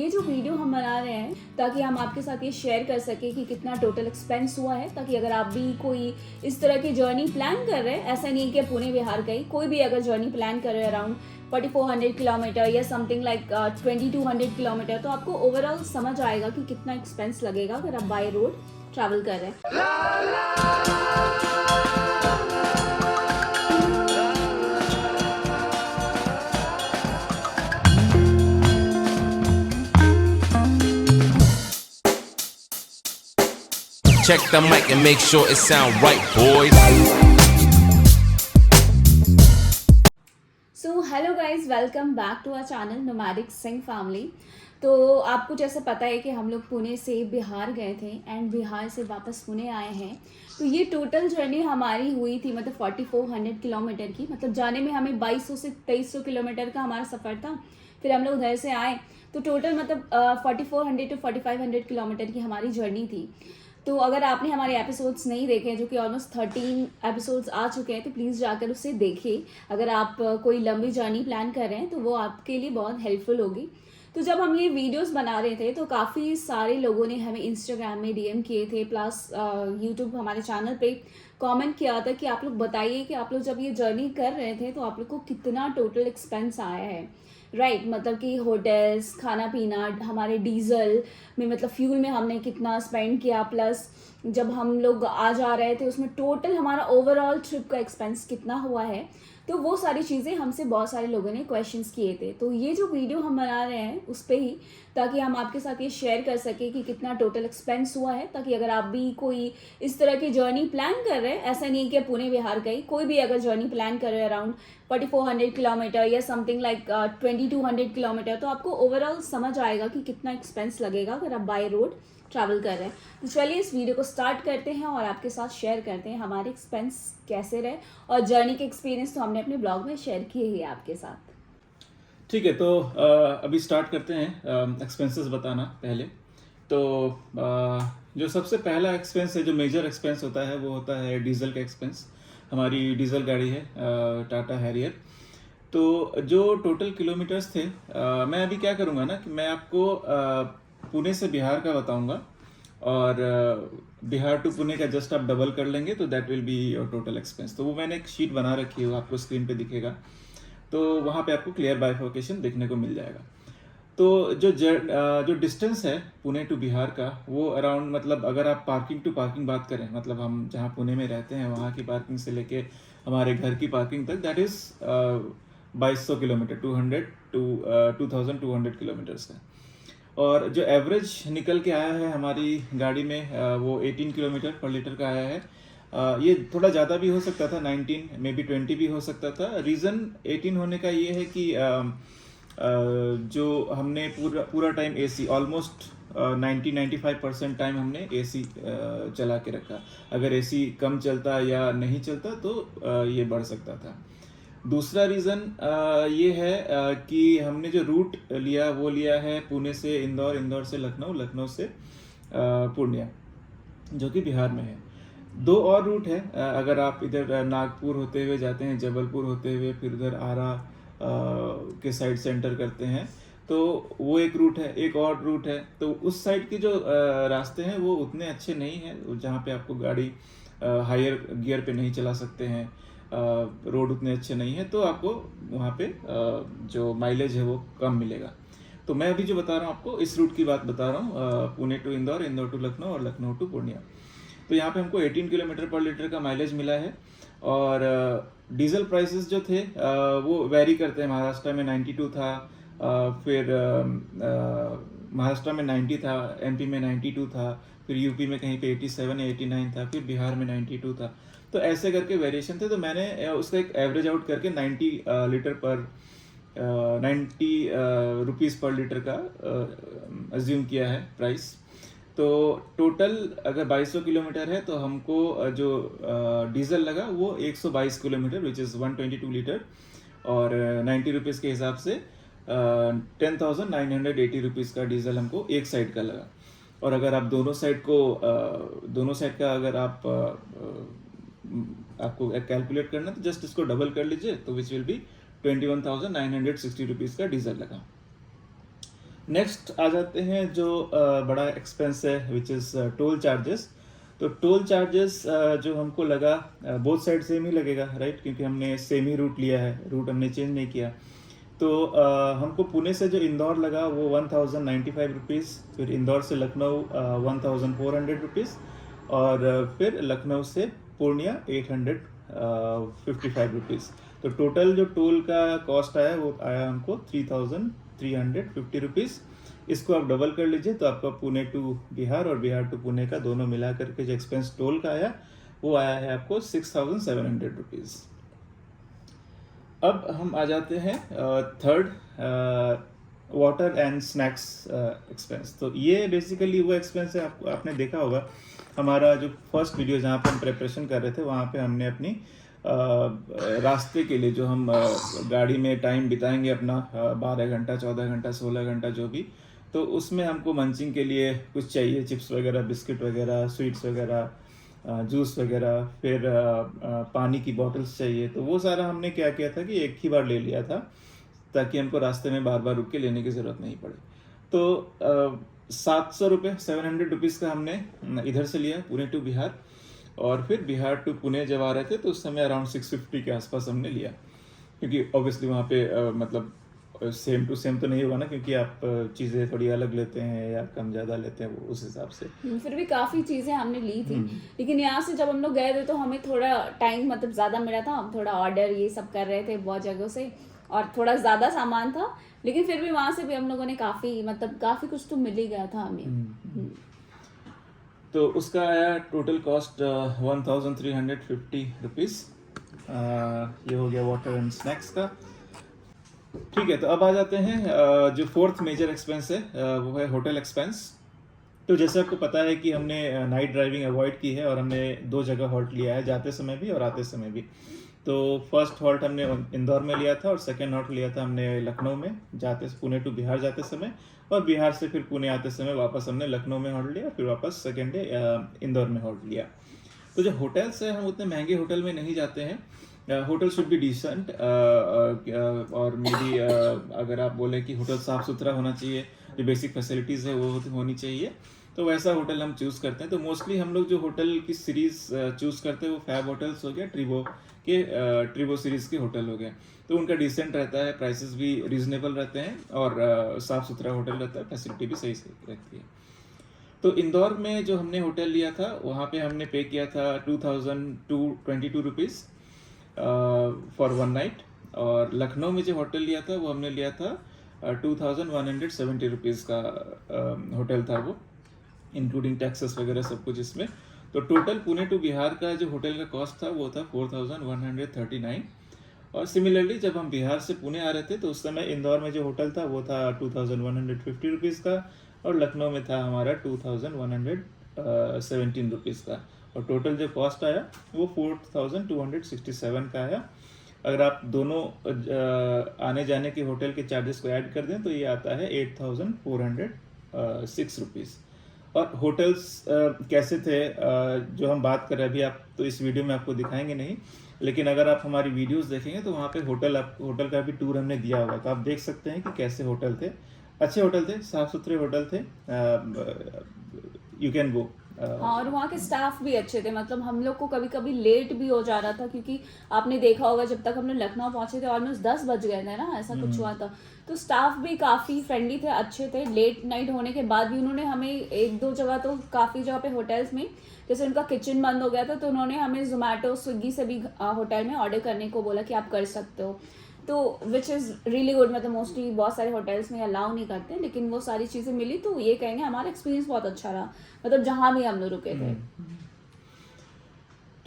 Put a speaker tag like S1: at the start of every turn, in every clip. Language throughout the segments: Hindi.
S1: ये जो वीडियो हम बना रहे हैं ताकि हम आपके साथ ये शेयर कर सकें कि कितना टोटल एक्सपेंस हुआ है, ताकि अगर आप भी कोई इस तरह की जर्नी प्लान कर रहे हैं, ऐसा नहीं कि पुणे बिहार गई, कोई भी अगर जर्नी प्लान कर रहे हैं अराउंड 4400 किलोमीटर या समथिंग लाइक 2200 किलोमीटर, तो आपको ओवरऑल समझ आएगा कि कितना एक्सपेंस लगेगा अगर आप बाय रोड ट्रैवल कर रहे हैं।
S2: Check the mic and make sure it sound right, boys.
S1: So hello guys, welcome back to our channel nomadic Singh family. तो आपको जैसे पता है कि हम लोग पुणे से बिहार गए थे एंड बिहार से वापस पुणे आए हैं। तो ये टोटल जर्नी हमारी हुई थी मतलब 4400 किलोमीटर की, मतलब जाने में हमें 2200 से 2300 किलोमीटर का हमारा सफ़र था। फिर हम लोग उधर से आए तो टोटल मतलब 4400 टू 4500 किलोमीटर की हमारी जर्नी थी। तो अगर आपने हमारे एपिसोड्स नहीं देखे, जो कि ऑलमोस्ट 13 एपिसोड्स आ चुके हैं, तो प्लीज़ जाकर उसे देखिए। अगर आप कोई लंबी जर्नी प्लान कर रहे हैं तो वो आपके लिए बहुत हेल्पफुल होगी। तो जब हम ये वीडियोस बना रहे थे तो काफ़ी सारे लोगों ने हमें इंस्टाग्राम में डीएम किए थे, प्लस यूट्यूब हमारे चैनल पे कमेंट किया था कि आप लोग बताइए कि आप लोग जब ये जर्नी कर रहे थे तो आप लोग को कितना टोटल एक्सपेंस आया है। राइट, मतलब कि होटल्स, खाना पीना, हमारे डीजल में मतलब फ्यूल में हमने कितना स्पेंड किया, प्लस जब हम लोग आ जा रहे थे उसमें टोटल हमारा ओवरऑल ट्रिप का एक्सपेंस कितना हुआ है। तो वो सारी चीज़ें हमसे बहुत सारे लोगों ने क्वेश्चंस किए थे। तो ये जो वीडियो हम बना रहे हैं उस पर ही, ताकि हम आपके साथ ये शेयर कर सकें कि कितना टोटल एक्सपेंस हुआ है, ताकि अगर आप भी कोई इस तरह की जर्नी प्लान कर रहे हैं, ऐसा नहीं कि पुणे बिहार गई, कोई भी अगर जर्नी प्लान कर रहे हैं अराउंड 4400 किलोमीटर या समथिंग लाइक 2200 किलोमीटर, तो आपको ओवरऑल समझ आएगा कि कितना एक्सपेंस लगेगा अगर आप बाय रोड ट्रैवल कर रहे हैं। तो चलिए इस वीडियो को स्टार्ट करते हैं और आपके साथ शेयर करते हैं हमारे एक्सपेंस कैसे रहे, और जर्नी के एक्सपीरियंस तो हमने अपने ब्लॉग में शेयर किए ही आपके साथ।
S3: ठीक है, तो अभी स्टार्ट करते हैं एक्सपेंसेस बताना पहले। तो जो सबसे पहला एक्सपेंस है, जो मेजर एक्सपेंस होता है, वो होता है डीजल का एक्सपेंस। हमारी डीजल गाड़ी है टाटा हैरियर। तो जो टोटल किलोमीटर्स थे, मैं अभी क्या करूँगा ना कि मैं आपको पुणे से बिहार का बताऊँगा, और बिहार टू पुणे का जस्ट आप डबल कर लेंगे तो that will be your total expense. तो वो मैंने एक शीट बना रखी है, वो आपको स्क्रीन पे दिखेगा, तो वहाँ पे आपको क्लियर बाइफर्केशन देखने को मिल जाएगा। तो जो डिस्टेंस है पुणे टू बिहार का, वो अराउंड, मतलब अगर आप पार्किंग टू पार्किंग बात करें, मतलब हम जहाँ पुणे में रहते हैं वहाँ की पार्किंग से लेके हमारे घर की पार्किंग तक, दैट इज़ 2200 किलोमीटर, 2200 किलोमीटर्स का। और जो एवरेज निकल के आया है हमारी गाड़ी में, वो 18 किलोमीटर पर लीटर का आया है। ये थोड़ा ज़्यादा भी हो सकता था, 19 मे बी 20 भी हो सकता था। रीज़न 18 होने का ये है कि जो हमने पूरा टाइम एसी, ऑलमोस्ट 90-95% टाइम हमने एसी चला के रखा। अगर एसी कम चलता या नहीं चलता तो ये बढ़ सकता था। दूसरा रीज़न ये है कि हमने जो रूट लिया वो लिया है पुणे से इंदौर, इंदौर से लखनऊ, लखनऊ से पूर्णिया, जो कि बिहार में है। दो और रूट है, अगर आप इधर नागपुर होते हुए जाते हैं, जबलपुर होते हुए फिर उधर आरा के साइड से एंटर करते हैं, तो वो एक रूट है। एक और रूट है, तो उस साइड के जो रास्ते हैं वो उतने अच्छे नहीं हैं, जहाँ पे आपको गाड़ी हायर गियर पे नहीं चला सकते हैं, रोड उतने अच्छे नहीं है, तो आपको वहाँ पे जो माइलेज है वो कम मिलेगा। तो मैं अभी जो बता रहा हूँ आपको, इस रूट की बात बता रहा हूँ, पुणे टू इंदौर, इंदौर टू लखनऊ और लखनऊ टू पूर्णिया। तो यहाँ पे हमको 18 किलोमीटर पर लीटर का माइलेज मिला है। और डीजल प्राइसेस जो थे वो वेरी करते हैं। महाराष्ट्र में 92 था, फिर महाराष्ट्र में 90 था, एमपी में 92 था, फिर यूपी में कहीं पे 87 या 89 था, फिर बिहार में 92 था। तो ऐसे करके वेरिएशन थे। तो मैंने उसका एक एवरेज आउट करके 90 लीटर पर 90 रुपीज़ पर लीटर का अज्यूम किया है प्राइस। तो टोटल अगर 2200 किलोमीटर है तो हमको जो डीजल लगा वो 122 किलोमीटर, विच इज़ 122 लीटर, और 90 रुपीज़ के हिसाब से 10,980 रुपीज़ का डीजल हमको एक साइड का लगा। और अगर आप दोनों साइड का अगर आप आपको कैलकुलेट करना, तो जस्ट इसको डबल कर लीजिए, तो विच विल बी 21,960 रुपीज़ का डीजल लगा। नेक्स्ट आ जाते हैं जो बड़ा एक्सपेंस है विच इज़ टोल चार्जेस। तो टोल चार्जेस जो हमको लगा बोथ साइड सेम ही लगेगा राइट, क्योंकि हमने सेम ही रूट लिया है, रूट हमने चेंज नहीं किया। तो हमको पुणे से जो इंदौर लगा वो 1095 रुपीज़, फिर इंदौर से लखनऊ 1400 रुपीज़, और फिर लखनऊ से पूर्णिया 855 रुपीज़। तो टोटल जो टोल का कॉस्ट आया वो आया हमको 3350 रुपीज़। इसको आप डबल कर लीजिए तो आपका पुणे टू बिहार और बिहार टू पुणे का दोनों मिला करके जो एक्सपेंस टोल का आया वो आया है आपको 6700 रुपीज़। अब हम आ जाते हैं third, water and snacks expense. तो ये बेसिकली वो एक्सपेंस है, आपने देखा होगा हमारा जो फर्स्ट वीडियो जहाँ पे हम प्रिपरेशन कर रहे थे वहाँ पे हमने अपनी रास्ते के लिए जो हम गाड़ी में टाइम बिताएंगे अपना 12 घंटा 14 घंटा 16 घंटा जो भी, तो उसमें हमको मंचिंग के लिए कुछ चाहिए, चिप्स वगैरह, बिस्किट वगैरह, स्वीट्स वगैरह, जूस वगैरह, फिर पानी की बॉटल्स चाहिए। तो वो सारा हमने क्या किया था कि एक ही बार ले लिया था ताकि हमको रास्ते में बार बार रुक के लेने की ज़रूरत नहीं पड़े। तो 700 रुपये 700 रुपीज़ का हमने इधर से लिया पुणे टू बिहार, और फिर बिहार टू पुणे जब आ रहे थे तो उस समय अराउंड 650 के आसपास हमने लिया, क्योंकि ऑब्वियसली वहाँ पे मतलब सेम टू सेम तो नहीं होगा ना, क्योंकि आप चीज़ें थोड़ी अलग लेते हैं या कम ज़्यादा लेते हैं, वो उस हिसाब से।
S1: फिर भी काफ़ी चीज़ें हमने ली थी, लेकिन यहाँ से जब हम लोग गए थे तो हमें थोड़ा टाइम मतलब ज़्यादा मिला था, हम थोड़ा ऑर्डर ये सब कर रहे थे बहुत जगहों से और थोड़ा ज़्यादा सामान था, लेकिन फिर भी वहाँ से भी हम लोगों ने काफ़ी कुछ तो मिल ही गया था हमें।
S3: तो उसका आया टोटल कॉस्ट 1350 रुपीज़। ये हो गया वाटर एंड स्नैक्स का। ठीक है, तो अब आ जाते हैं जो फोर्थ मेजर एक्सपेंस है वो है होटल एक्सपेंस। तो जैसे आपको पता है कि हमने नाइट ड्राइविंग अवॉइड की है और हमने 2 जगह हॉल्ट लिया है, जाते समय भी और आते समय भी। तो फर्स्ट हॉल्ट हमने इंदौर में लिया था और सेकंड हॉल्ट लिया था हमने लखनऊ में, जाते पुणे टू बिहार जाते समय, और बिहार से फिर पुणे आते समय वापस हमने लखनऊ में हॉल्ट लिया, फिर वापस सेकेंड डे इंदौर में हॉल्ट लिया। तो जो होटल्स है, हम उतने महंगे होटल में नहीं जाते हैं। होटल शुड बी डिसेंट, और मे बी अगर आप बोले कि होटल साफ़ सुथरा होना चाहिए, जो बेसिक फैसिलिटीज़ है वो होनी चाहिए, तो वैसा होटल हम चूज़ करते हैं। तो मोस्टली हम लोग जो होटल की सीरीज़ चूज़ करते हैं वो फैब होटल्स हो गया, ट्रिबो सीरीज़ के होटल हो गए। तो उनका डिसेंट रहता है, प्राइसेस भी रीजनेबल रहते हैं, और साफ़ सुथरा होटल रहता है, फैसिलिटी भी सही से रहती है। तो इंदौर में जो हमने होटल लिया था वहाँ पे हमने पे किया था 2222 रुपीज़ फॉर 1 नाइट, और लखनऊ में जो होटल लिया था वो हमने लिया था 2170 रुपीज़ का होटल था वो, इंक्लूडिंग टैक्सेस वगैरह सब कुछ इसमें। तो टोटल पुणे टू बिहार का जो होटल का कॉस्ट था वो था 4139। और सिमिलरली जब हम बिहार से पुणे आ रहे थे तो उस समय इंदौर में जो होटल था वो था 2150 रुपीज़ का, और लखनऊ में था हमारा 2117 रुपीज़ का, और टोटल जो कॉस्ट आया वो 4267 का आया। अगर आप दोनों आने जाने के होटल के चार्जेस को ऐड कर दें तो ये आता है 8406 रुपीज़। और होटल्स कैसे थे जो हम बात कर रहे हैं अभी, आप तो इस वीडियो में आपको दिखाएंगे नहीं, लेकिन अगर आप हमारी वीडियोस देखेंगे तो वहाँ पे होटल का भी टूर हमने दिया होगा, तो आप देख सकते हैं कि कैसे होटल थे। अच्छे होटल थे, साफ़ सुथरे होटल थे, यू कैन गो।
S1: हाँ, और वहाँ के स्टाफ भी अच्छे थे, मतलब हम लोग को कभी कभी लेट भी हो जा रहा था, क्योंकि आपने देखा होगा जब तक हम लोग लखनऊ पहुंचे थे ऑलमोस्ट 10 बज गए थे ना, ऐसा कुछ हुआ था। तो स्टाफ भी काफ़ी फ्रेंडली थे, अच्छे थे। लेट नाइट होने के बाद भी उन्होंने हमें 1-2 जगह, तो काफ़ी जगह पे होटल्स में जैसे उनका किचन बंद हो गया था तो उन्होंने हमें जोमेटो स्विगी से भी होटल में ऑर्डर करने को बोला कि आप कर सकते हो, तो विच इज़ रियली गुड। मतलब मोस्टली बहुत सारे होटल्स में अलाउ नहीं करते, लेकिन वो सारी चीज़ें मिली, तो ये कहेंगे हमारा एक्सपीरियंस बहुत अच्छा रहा, मतलब जहाँ भी हम लोग रुके थे।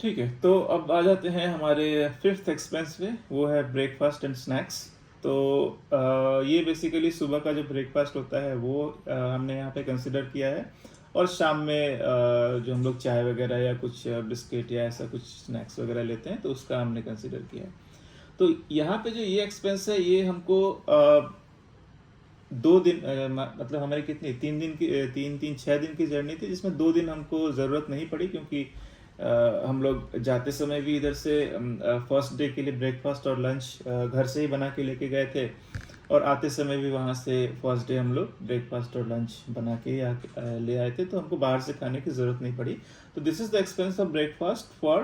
S3: ठीक है, तो अब आ जाते हैं हमारे फिफ्थ एक्सपेंस पे, वो है ब्रेकफास्ट एंड स्नैक्स। तो ये बेसिकली सुबह का जो ब्रेकफास्ट होता है वो हमने यहाँ पे कंसिडर किया है, और शाम में जो हम लोग चाय वगैरह या कुछ बिस्किट या ऐसा कुछ स्नैक्स वगैरह लेते हैं तो उसका हमने कंसिडर किया है। तो यहाँ पे जो ये एक्सपेंस है ये हमको 2 दिन मतलब हमारी कितनी 6 दिन की जर्नी थी, जिसमें 2 दिन हमको ज़रूरत नहीं पड़ी, क्योंकि हम लोग जाते समय भी इधर से फर्स्ट डे के लिए ब्रेकफास्ट और लंच घर से ही बना के लेके गए थे, और आते समय भी वहाँ से फर्स्ट डे हम लोग ब्रेकफास्ट और लंच बना के ले आए थे, तो हमको बाहर से खाने की ज़रूरत नहीं पड़ी। तो this is the expense of breakfast for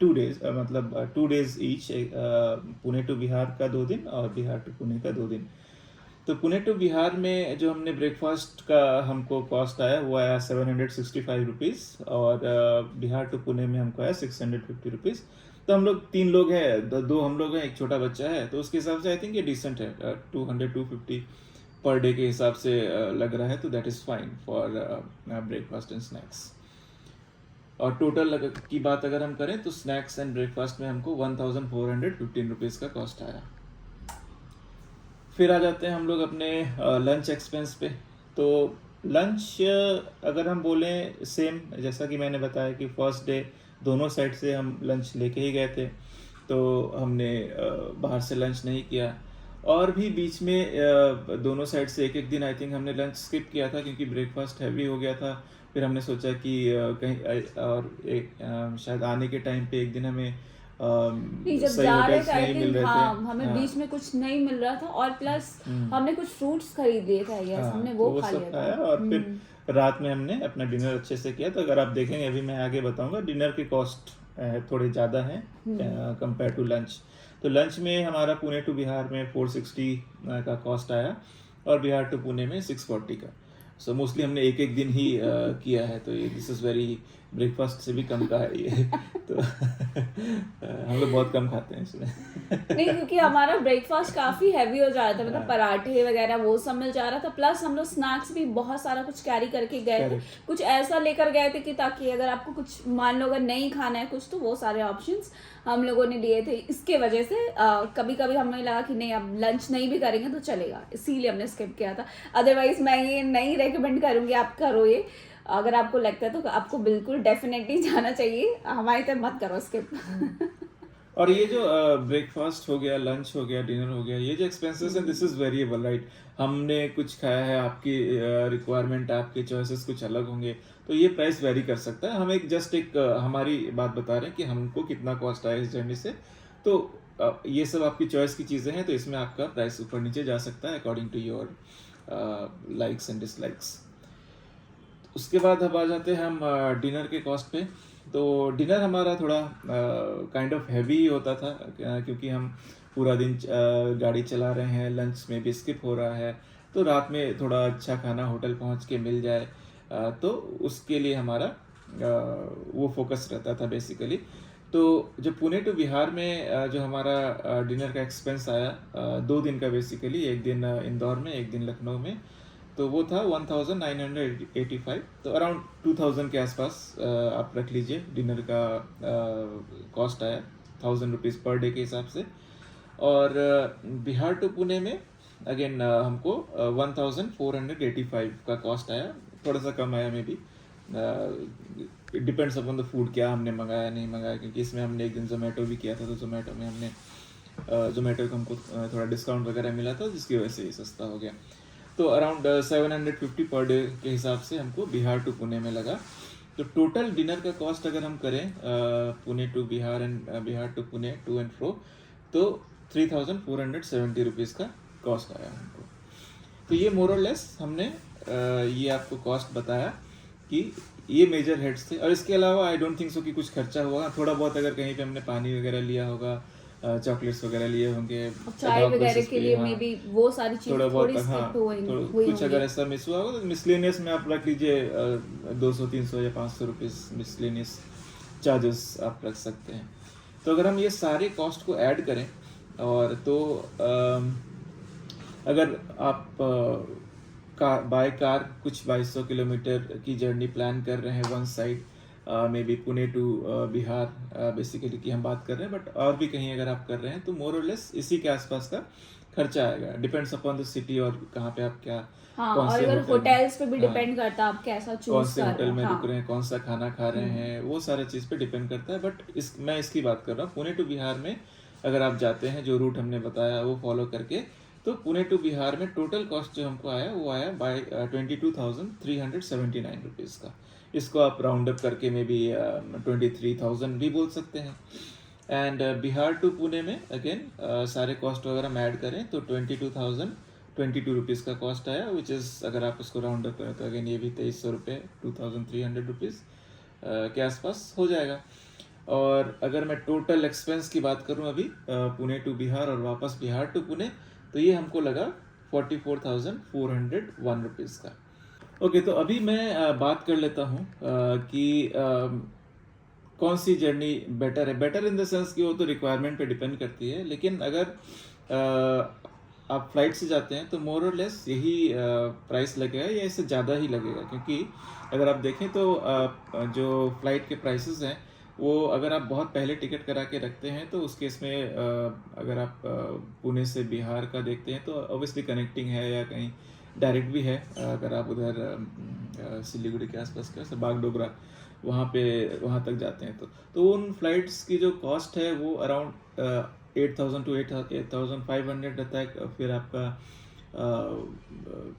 S3: 2 days, मतलब 2 days each, Pune to Bihar का 2 दिन और बिहार टू पुणे का 2 दिन। तो पुणे टू बिहार में जो हमने ब्रेकफास्ट का हमको कॉस्ट आया वो आया 765 रुपीज़, और बिहार टू पुणे में हमको आया 650 रुपीज़। तो हम लोग 3 लोग हैं, दो हम लोग हैं, एक छोटा बच्चा है, तो उसके हिसाब से आई थिंक ये डिसेंट है। 250 पर डे के हिसाब से लग रहा है, तो that is fine for breakfast and snacks. और टोटल की बात अगर हम करें तो स्नैक्स एंड ब्रेकफास्ट में हमको 1415 रुपीज़ का कॉस्ट आया। फिर आ जाते हैं हम लोग अपने लंच एक्सपेंस पे। तो लंच अगर हम बोलें सेम, जैसा कि मैंने बताया कि फर्स्ट डे दोनों साइड से हम लंच लेके ही गए थे, तो हमने बाहर से लंच नहीं किया। और भी बीच में दोनों साइड से एक एक दिन आई थिंक हमने लंच स्किप किया था, क्योंकि ब्रेकफास्ट हैवी हो गया था। फिर हमने सोचा कि कहीं और एक शायद आने के टाइम पे एक दिन हमें
S1: नहीं, जब
S3: सही
S1: जा रहे
S3: होटल्स
S1: थे आई
S3: नहीं मिल
S1: थिंक,
S3: रहे
S1: हाँ,
S3: थे।
S1: हमें
S3: हाँ,
S1: बीच में कुछ नहीं मिल रहा था, और प्लस हमने कुछ फ्रूट्स खरीद लिए थे, यस,
S3: हाँ,
S1: हमने
S3: तो
S1: वो
S3: वो
S1: खा
S3: सब
S1: लिया
S3: खाया,
S1: था।
S3: और फिर रात में हमने अपना डिनर अच्छे से किया। तो अगर आप देखेंगे, अभी मैं आगे बताऊंगा, डिनर के कॉस्ट थोड़े ज़्यादा हैं कंपेयर टू लंच। तो लंच में हमारा पुणे टू बिहार में 460 का कॉस्ट आया, और बिहार टू पुणे में 640 का। सो मोस्टली हमने एक एक दिन ही किया है, तो ये दिस इज़ वेरी, ब्रेकफास्ट से भी कम का है ये। तो हम लोग बहुत कम खाते हैं इसमें।
S1: नहीं, क्योंकि हमारा ब्रेकफास्ट काफी हैवी हो जा रहा था, मतलब पराठे वगैरह वो सब मिल जा रहा था, प्लस हम लोग स्नैक्स भी बहुत सारा कुछ कैरी करके गए थे।
S3: Correct.
S1: कुछ ऐसा लेकर गए थे कि ताकि अगर आपको कुछ मान लो अगर नहीं खाना है कुछ, तो वो सारे ऑप्शंस हम लोगों ने लिए थे। इसके वजह से कभी कभी हमें लगा कि नहीं, अब लंच नहीं भी करेंगे तो चलेगा, इसीलिए हमने स्किप किया था। अदरवाइज मैं ये नहीं रेकमेंड करूँगी आप करो ये। अगर आपको लगता है तो आपको बिल्कुल डेफिनेटली जाना चाहिए, हमारी तरह मत करो स्किप।
S3: और ये जो ब्रेकफास्ट हो गया, लंच हो गया, डिनर हो गया, ये जो एक्सपेंसेस है, दिस इज वेरिएबल, राइट। हमने कुछ खाया है, आपकी रिक्वायरमेंट, आपके चॉइसेस कुछ अलग होंगे, तो ये प्राइस वेरी कर सकता है। हम एक जस्ट एक हमारी बात बता रहे हैं कि हमको कितना कॉस्ट आया इस जर्नी से। तो ये सब आपकी चॉइस की चीज़ें हैं, तो इसमें आपका प्राइस ऊपर नीचे जा सकता है according to your likes and dislikes. उसके बाद अब आ जाते हैं हम डिनर के कॉस्ट पे। तो डिनर हमारा थोड़ा काइंड ऑफ हैवी होता था, क्योंकि हम पूरा दिन गाड़ी चला रहे हैं, लंच में भी स्किप हो रहा है, तो रात में थोड़ा अच्छा खाना होटल पहुंच के मिल जाए, तो उसके लिए हमारा वो फोकस रहता था बेसिकली। तो जो पुणे टू बिहार में जो हमारा डिनर का एक्सपेंस आया 2 दिन का बेसिकली, एक दिन इंदौर में, एक दिन लखनऊ में, तो वो था 1985। तो अराउंड 2000 के आसपास आप रख लीजिए डिनर का कॉस्ट आया, 1000 रुपीज़ पर डे के हिसाब से। और बिहार टू पुणे में अगेन हमको 1485 का कॉस्ट आया, थोड़ा सा कम आया may be, it depends upon the food, क्या हमने मंगाया नहीं मंगाया, क्योंकि इसमें हमने एक दिन जोमेटो भी किया था, तो जोमेटो में हमने जोमेटो को हमको थोड़ा डिस्काउंट वगैरह मिला था, जिसकी वजह से ये सस्ता हो गया। तो अराउंड 750 पर डे के हिसाब से हमको बिहार टू पुणे में लगा। तो टोटल डिनर का कॉस्ट अगर हम करें Pune to Bihar and Bihar to Pune to and fro, तो 3470 रुपीज़ का कॉस्ट आया हमको। तो ये मोर और लेस हमने ये आपको कॉस्ट बताया कि ये मेजर हेड्स थे। और इसके अलावा आई डोंट थिंक सो कि कुछ खर्चा हुआ, थोड़ा बहुत अगर कहीं पे हमने पानी वगैरह लिया होगा, चॉकलेट्स वगैरह लिए होंगे,
S1: चाय वगैरह के लिए मे बी वो सारी चीजें
S3: थोड़ा बहुत,
S1: थोड़ी
S3: हाँ,
S1: स्किप हुई
S3: कुछ अगर ऐसा मिस हुआ होगा तो मिसलेनियस में आप रख लीजिए 200 300 या 500 रुपीज़ मिसलेनियस चार्जेस आप रख सकते हैं। तो अगर हम ये सारे कॉस्ट को ऐड करें, और तो अगर आप बाय कार कुछ 2200 किलोमीटर की जर्नी प्लान कर रहे हैं one side, maybe Pune to Bihar basically की हम बात कर रहे हैं, बट और भी कहीं अगर आप कर रहे हैं तो मोर और लेस इसी के आसपास का खर्चा आएगा। डिपेंड्स अपॉन द सिटी और कहाँ पे आप क्या,
S1: हाँ,
S3: कौन
S1: और
S3: से
S1: अगर
S3: होटल,
S1: होटल्स पे भी
S3: हाँ,
S1: डिपेंड करता है आप कैसा
S3: कौन
S1: चूज
S3: से
S1: कर
S3: होटल
S1: रहे
S3: में
S1: हो।
S3: रुक रहे हैं, कौन सा खाना खा रहे हैं, वो सारे चीज़ पे डिपेंड करता है। बट मैं इसकी बात कर रहा हूँ पुणे टू बिहार में अगर आप जाते हैं, जो रूट हमने बताया वो फॉलो करके, तो पुणे टू बिहार में टोटल कॉस्ट जो हमको आया वो आया बाय 22,379 रुपीज़ का। इसको आप राउंड अप करके मे बी 23,000 भी बोल सकते हैं। एंड बिहार टू पुणे में अगेन सारे कॉस्ट वगैरह हम ऐड करें तो 22 रुपीज़ का कॉस्ट आया, विच इज़ अगर आप उसको राउंड अप करें तो अगेन ये भी 2300 रुपये 2300 रुपीज़ के आसपास हो जाएगा। और अगर मैं टोटल एक्सपेंस की बात करूं अभी पुणे टू बिहार और वापस बिहार टू पुणे, तो ये हमको लगा 44,401 रुपीज़ का। ओके, तो अभी मैं बात कर लेता हूं कि कौन सी जर्नी बेटर है। बेटर इन द सेंस कि वो तो रिक्वायरमेंट पे डिपेंड करती है, लेकिन अगर आप फ्लाइट से जाते हैं तो मोर और लेस यही प्राइस लगेगा या इससे ज़्यादा ही लगेगा, क्योंकि अगर आप देखें तो जो फ्लाइट के प्राइसेस हैं वो अगर आप बहुत पहले टिकट करा के रखते हैं तो उस केस में अगर आप पुणे से बिहार का देखते हैं तो ऑब्वियसली कनेक्टिंग है या कहीं डायरेक्ट भी है। अगर आप उधर सिलीगुड़ी के आसपास का बागडोगरा वहाँ तक जाते हैं तो उन फ्लाइट्स की जो कॉस्ट है वो अराउंड 8,000 to 8,500 रहता है। फिर आपका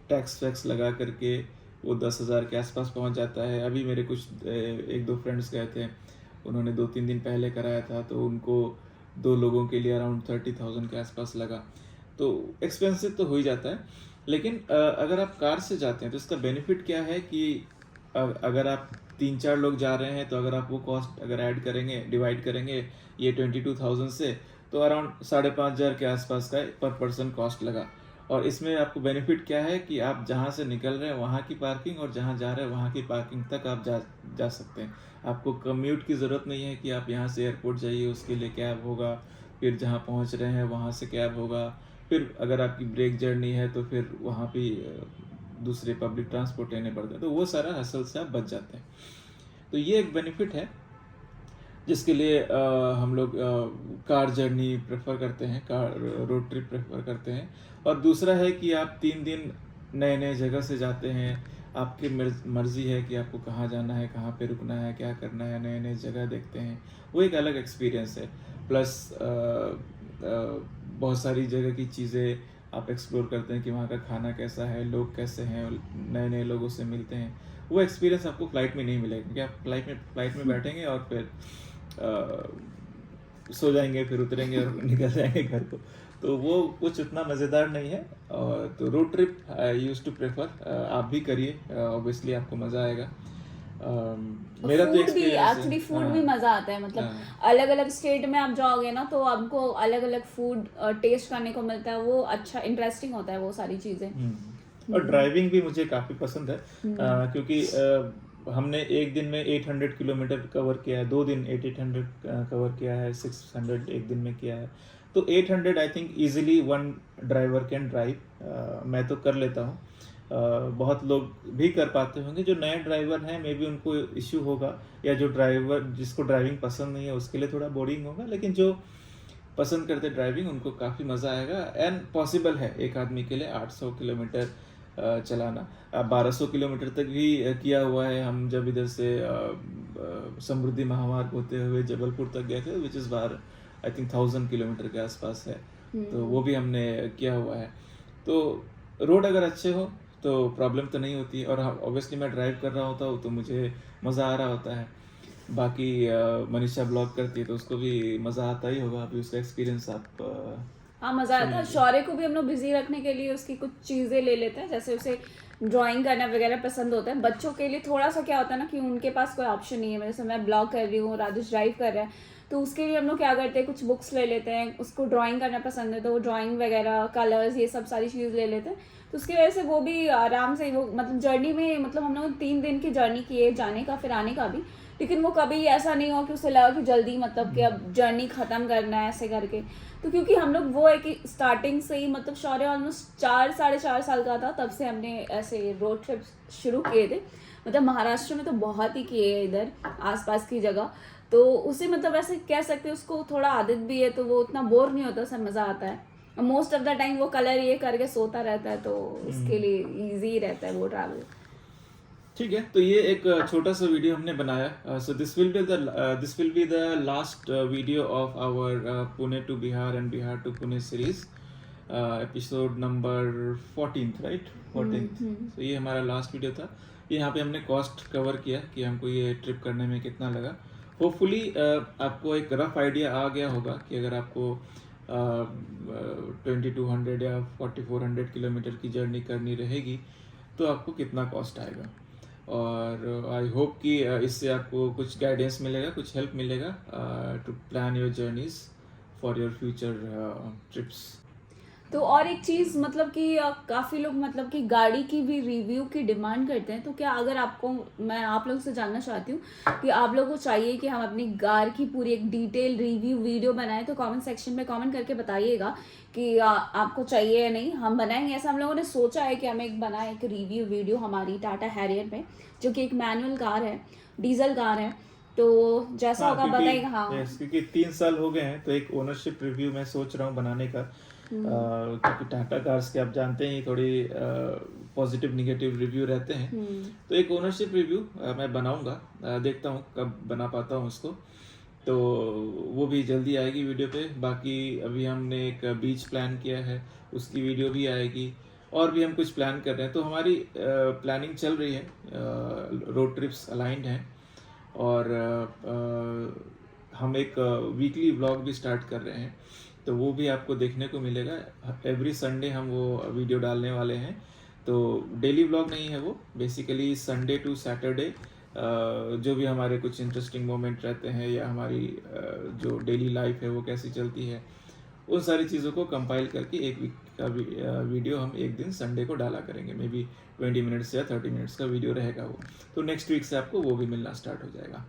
S3: टैक्स वैक्स लगा करके वो 10,000 के आसपास पहुंच जाता है। अभी मेरे कुछ एक दो फ्रेंड्स गए थे, उन्होंने 2-3 दिन पहले कराया था, तो उनको 2 लोगों के लिए अराउंड 30,000 के आसपास लगा। तो एक्सपेंसिव तो हो ही जाता है, लेकिन अगर आप कार से जाते हैं तो इसका बेनिफिट क्या है कि अगर आप 3-4 लोग जा रहे हैं तो अगर आप वो कॉस्ट अगर ऐड करेंगे, डिवाइड करेंगे ये 22,000 से, तो अराउंड 5,500 के आसपास का पर पर्सन कॉस्ट लगा। और इसमें आपको बेनिफिट क्या है कि आप जहाँ से निकल रहे हैं वहाँ की पार्किंग और जहाँ जा रहे हैं वहाँ की पार्किंग तक आप जा सकते हैं। आपको कम्यूट की ज़रूरत नहीं है कि आप यहाँ से एयरपोर्ट जाइए, उसके लिए कैब होगा, फिर जहाँ पहुँच रहे हैं वहाँ से कैब होगा, फिर अगर आपकी ब्रेक जर्नी है तो फिर वहाँ भी दूसरे पब्लिक ट्रांसपोर्ट लेने पड़ते हैं, तो वो सारा हसल से आप बच जाते हैं। तो ये एक बेनिफिट है जिसके लिए हम लोग कार जर्नी प्रेफर करते हैं, कार रोड ट्रिप प्रेफर करते हैं। और दूसरा है कि आप 3 दिन नए नए जगह से जाते हैं, आपकी मर्ज़ी है कि आपको कहाँ जाना है, कहाँ पे रुकना है, क्या करना है, नए नए जगह देखते हैं, वो एक अलग एक्सपीरियंस है। प्लस बहुत सारी जगह की चीज़ें आप एक्सप्लोर करते हैं कि वहाँ का खाना कैसा है, लोग कैसे हैं, नए नए लोगों से मिलते हैं। वो एक्सपीरियंस आपको फ़्लाइट में नहीं मिलेगा, क्योंकि आप फ्लाइट में बैठेंगे और फिर सो जाएंगे, फिर उतरेंगे और निकल जाएंगे घर को, तो वो कुछ उतना मज़ेदार नहीं है। और तो road trip I use to prefer, आप भी करिए, ऑब्वियसली आपको मज़ा आएगा। मेरा तो
S1: फूड भी एक्चुअली फूड भी मजा आता है, मतलब अलग अलग स्टेट में आप जाओगे ना तो आपको अलग अलग फूड टेस्ट करने को मिलता है, वो अच्छा इंटरेस्टिंग होता है वो सारी चीजें।
S3: और ड्राइविंग भी मुझे काफ़ी पसंद है, क्योंकि हमने एक दिन में 800 किलोमीटर कवर किया है, 2 दिन 800 कवर किया है, 600 एक दिन में किया है। तो 800 I think easily one driver can drive, मैं तो कर लेता हूँ। बहुत लोग भी कर पाते होंगे, जो नए ड्राइवर हैं मे बी उनको इश्यू होगा, या जो ड्राइवर जिसको ड्राइविंग पसंद नहीं है उसके लिए थोड़ा बोरिंग होगा, लेकिन जो पसंद करते ड्राइविंग उनको काफ़ी मज़ा आएगा। एंड पॉसिबल है एक आदमी के लिए 800 किलोमीटर चलाना। 1200 किलोमीटर तक भी किया हुआ है। हम जब इधर से समृद्धि महामार्ग होते हुए जबलपुर तक गए थे, which is bar I think 1000 kilometre के आसपास है, तो वो भी हमने किया हुआ है। तो रोड अगर अच्छे हो तो प्रॉब्लम तो नहीं होती है। और ऑब्वियसली मैं ड्राइव कर रहा होता हूँ तो मुझे मज़ा आ रहा होता है। बाकी मनीषा ब्लॉग करती है तो उसको भी मज़ा आता ही होगा, अभी उसका एक्सपीरियंस आप
S1: हाँ मजा आता है। शौर्य को भी हम लोग बिजी रखने के लिए उसकी कुछ चीजें ले लेते हैं, जैसे उसे ड्राइंग करना वगैरह पसंद होता है। बच्चों के लिए थोड़ा सा क्या होता है ना कि उनके पास कोई ऑप्शन नहीं है, जैसे मैं ब्लॉग कर रही हूँ, राजेश ड्राइव कर रहा है, तो उसके लिए हम लोग क्या करते हैं, कुछ बुक्स ले लेते हैं। उसको ड्राइंग करना पसंद है तो वो ड्राइंग वगैरह, कलर्स, ये सब सारी चीज़ ले लेते हैं। तो उसकी वजह से वो भी आराम से, वो मतलब जर्नी में, मतलब हम लोग 3 दिन की जर्नी की है, जाने का फिर आने का भी, लेकिन वो कभी ऐसा नहीं हो कि उसे लगा कि जल्दी मतलब कि अब जर्नी ख़त्म करना है ऐसे करके। तो क्योंकि हम लोग वो है कि स्टार्टिंग से ही, मतलब शौर्य ऑलमोस्ट 4-4.5 साल का था तब से हमने ऐसे रोड ट्रिप शुरू किए थे। मतलब महाराष्ट्र में तो बहुत ही किए हैं, इधर आसपास की जगह, तो उसे मतलब ऐसे कह सकते हैं उसको थोड़ा आदत भी है, तो वो उतना बोर नहीं होता, उसे मज़ा आता है। मोस्ट ऑफ द टाइम वो कलर ये करके सोता रहता है, तो उसके लिए ईजी रहता है वो ट्रैवल।
S3: ठीक है, तो ये एक छोटा सा वीडियो हमने बनाया। So this will be the last video of our Pune to Bihar and Bihar to Pune series, episode number 14th, right? 14th। तो ये हमारा लास्ट वीडियो था। यहाँ पे हमने कॉस्ट कवर किया कि हमको ये ट्रिप करने में कितना लगा। होपफुली आपको एक रफ आइडिया आ गया होगा कि अगर आपको 2200 या 4400 किलोमीटर की जर्नी करनी रहेगी तो आपको कितना कॉस्ट आएगा। और आई होप कि इससे आपको कुछ गाइडेंस मिलेगा, कुछ हेल्प मिलेगा to plan your journeys for your future trips.
S1: तो और एक चीज़ मतलब कि काफ़ी लोग मतलब कि गाड़ी की भी रिव्यू की डिमांड करते हैं, तो क्या अगर आपको, मैं आप लोग से जानना चाहती हूँ कि आप लोगों को चाहिए कि हम अपनी कार की पूरी एक डिटेल रिव्यू वीडियो बनाएं, तो कमेंट सेक्शन में कमेंट करके बताइएगा कि आपको चाहिए या नहीं, हम बनाएंगे। ऐसा हम लोगों ने सोचा है कि हम एक बनाएं एक रिव्यू वीडियो हमारी टाटा हैरियर में, जो कि एक मैनुअल कार है, डीजल कार है। तो जैसा होगा बताइएगा। हाँ
S3: क्योंकि 3 साल हो गए हैं तो एक ओनरशिप रिव्यू मैं सोच रहा हूँ बनाने का। क्योंकि टाटा कार्स के आप जानते हैं थोड़ी पॉजिटिव निगेटिव रिव्यू रहते हैं, तो एक ओनरशिप रिव्यू मैं बनाऊंगा। देखता हूँ कब बना पाता हूँ उसको, तो वो भी जल्दी आएगी वीडियो पे। बाकी अभी हमने एक बीच प्लान किया है, उसकी वीडियो भी आएगी। और भी हम कुछ प्लान कर रहे हैं, तो हमारी प्लानिंग चल रही है, रोड ट्रिप्स अलाइंड हैं। और हम एक वीकली व्लॉग भी स्टार्ट कर रहे हैं, तो वो भी आपको देखने को मिलेगा। एवरी संडे हम वो वीडियो डालने वाले हैं। तो डेली व्लॉग नहीं है वो, बेसिकली संडे टू सैटरडे जो भी हमारे कुछ इंटरेस्टिंग मोमेंट रहते हैं या हमारी जो डेली लाइफ है वो कैसी चलती है, उन सारी चीज़ों को कंपाइल करके एक वीक का वीडियो हम एक दिन संडे को डाला करेंगे। मे बी 20 मिनट्स या 30 मिनट्स का वीडियो रहेगा वो। तो नेक्स्ट वीक से आपको वो भी मिलना स्टार्ट हो जाएगा।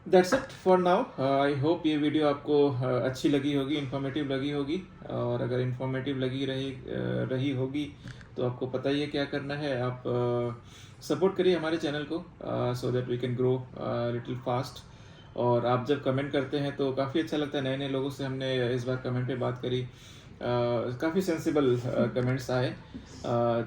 S3: That's it for now. I hope ये वीडियो आपको अच्छी लगी होगी, इन्फॉर्मेटिव लगी होगी। और अगर इन्फॉर्मेटिव लगी रही होगी तो आपको पता ही है क्या करना है। आप सपोर्ट करिए हमारे चैनल को so that we can grow little fast. और आप जब कमेंट करते हैं तो काफ़ी अच्छा लगता है। नए नए लोगों से हमने इस बार कमेंट पे बात करी, काफ़ी सेंसिबल कमेंट्स आए,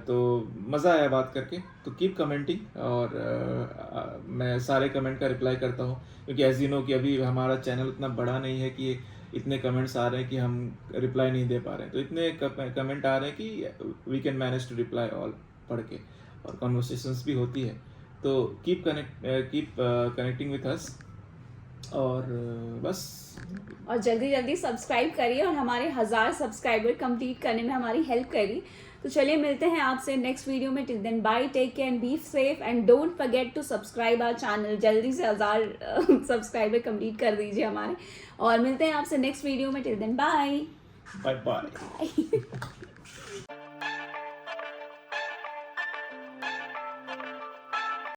S3: तो मज़ा आया बात करके। तो कीप कमेंटिंग, और मैं सारे कमेंट का रिप्लाई करता हूँ, क्योंकि एज यू नो कि अभी हमारा चैनल उतना बड़ा नहीं है कि इतने कमेंट्स आ रहे हैं कि हम रिप्लाई नहीं दे पा रहे हैं। तो इतने कमेंट आ रहे हैं कि we can manage to reply all पढ़ के, और कॉन्वर्सेशंस भी होती है। तो कीप कनेक्टिंग विथ अस। और बस,
S1: और जल्दी जल्दी सब्सक्राइब करिए और हमारे 1000 सब्सक्राइबर कंप्लीट करने में हमारी हेल्प करिए। तो चलिए मिलते हैं आपसे नेक्स्ट वीडियो में। Till then bye, take care and be safe and don't forget to subscribe our channel. जल्दी से 1000 सब्सक्राइबर कंप्लीट कर दीजिए हमारे, और मिलते हैं आपसे नेक्स्ट वीडियो में। Till then bye
S3: bye bye.